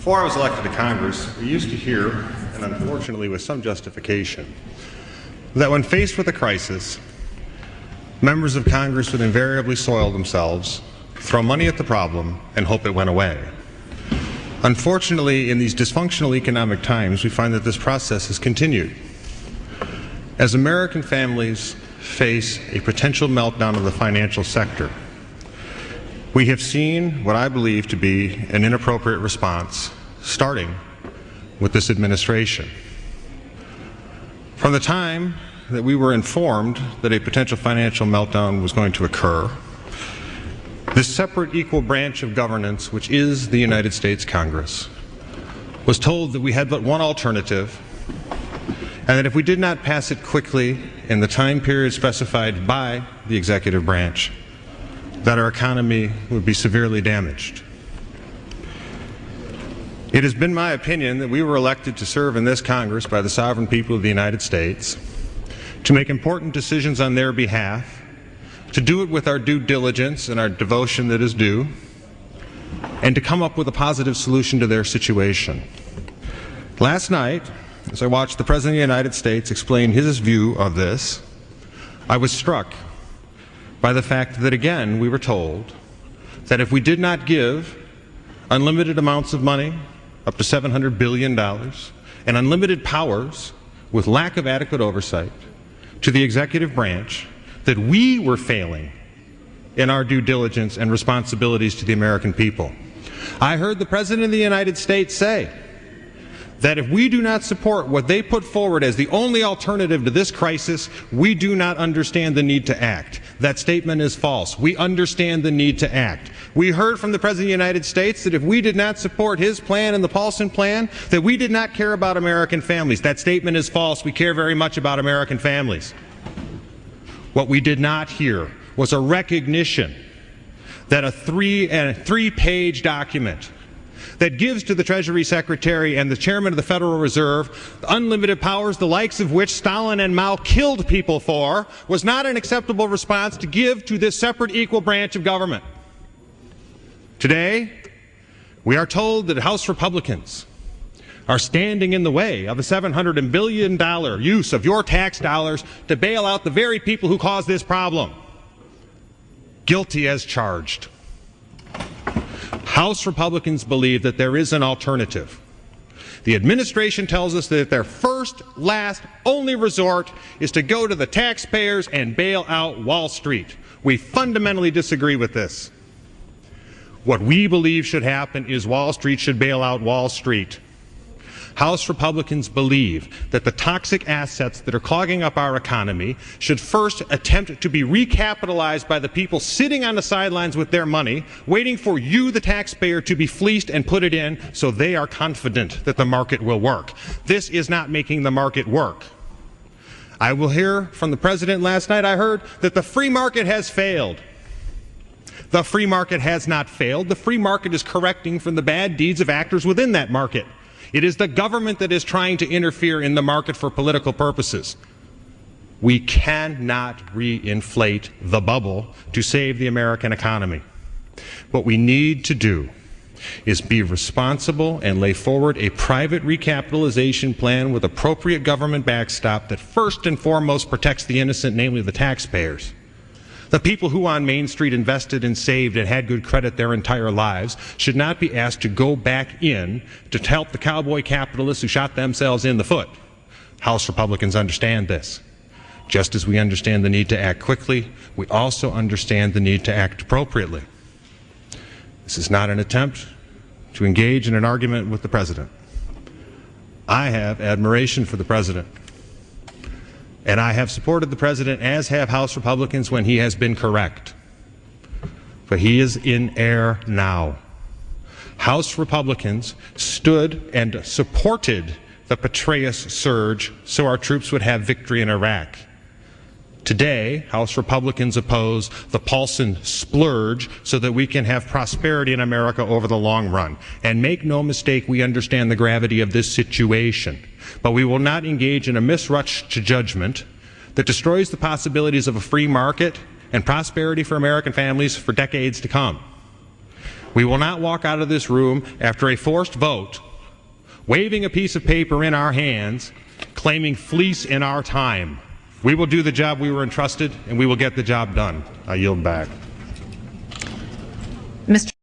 Before I was elected to Congress, we used to hear, and unfortunately with some justification, that when faced with a crisis, members of Congress would invariably soil themselves, throw money at the problem, and hope it went away. Unfortunately, in these dysfunctional economic times, we find that this process has continued. As American families face a potential meltdown of the financial sector, we have seen what I believe to be an inappropriate response, starting with this administration. From the time that we were informed that a potential financial meltdown was going to occur, this separate equal branch of governance, which is the United States Congress, was told that we had but one alternative, and that if we did not pass it quickly in the time period specified by the executive branch, that our economy would be severely damaged. It has been my opinion that we were elected to serve in this Congress by the sovereign people of the United States, to make important decisions on their behalf, to do it with our due diligence and our devotion that is due, and to come up with a positive solution to their situation. Last night, as I watched the President of the United States explain his view of this, I was struck by the fact that again we were told that if we did not give unlimited amounts of money, up to $700 billion, and unlimited powers with lack of adequate oversight to the executive branch, that we were failing in our due diligence and responsibilities to the American people. I heard the President of the United States say that if we do not support what they put forward as the only alternative to this crisis, we do not understand the need to act. That statement is false. We understand the need to act. We heard from the President of the United States that if we did not support his plan and the Paulson plan, that we did not care about American families. That statement is false. We care very much about American families. What we did not hear was a recognition that a three-page document that gives to the Treasury Secretary and the Chairman of the Federal Reserve unlimited powers, the likes of which Stalin and Mao killed people for, was not an acceptable response to give to this separate equal branch of government. Today, we are told that House Republicans are standing in the way of a $700 billion use of your tax dollars to bail out the very people who caused this problem. Guilty as charged. House Republicans believe that there is an alternative. The administration tells us that their first, last, only resort is to go to the taxpayers and bail out Wall Street. We fundamentally disagree with this. What we believe should happen is Wall Street should bail out Wall Street. House Republicans believe that the toxic assets that are clogging up our economy should first attempt to be recapitalized by the people sitting on the sidelines with their money, waiting for you, the taxpayer, to be fleeced and put it in so they are confident that the market will work. This is not making the market work. I will hear from the President last night, I heard that the free market has failed. The free market has not failed. The free market is correcting from the bad deeds of actors within that market. It is the government that is trying to interfere in the market for political purposes. We cannot reinflate the bubble to save the American economy. What we need to do is be responsible and lay forward a private recapitalization plan with appropriate government backstop that first and foremost protects the innocent, namely the taxpayers. The people who on Main Street invested and saved and had good credit their entire lives should not be asked to go back in to help the cowboy capitalists who shot themselves in the foot. House Republicans understand this. Just as we understand the need to act quickly, we also understand the need to act appropriately. This is not an attempt to engage in an argument with the President. I have admiration for the President. And I have supported the President, as have House Republicans, when he has been correct. But he is in error now. House Republicans stood and supported the Petraeus surge so our troops would have victory in Iraq. Today, House Republicans oppose the Paulson splurge so that we can have prosperity in America over the long run. And make no mistake, we understand the gravity of this situation. But we will not engage in a misrush to judgment that destroys the possibilities of a free market and prosperity for American families for decades to come. We will not walk out of this room after a forced vote, waving a piece of paper in our hands, claiming fleece in our time. We will do the job we were entrusted, and we will get the job done. I yield back. Mr.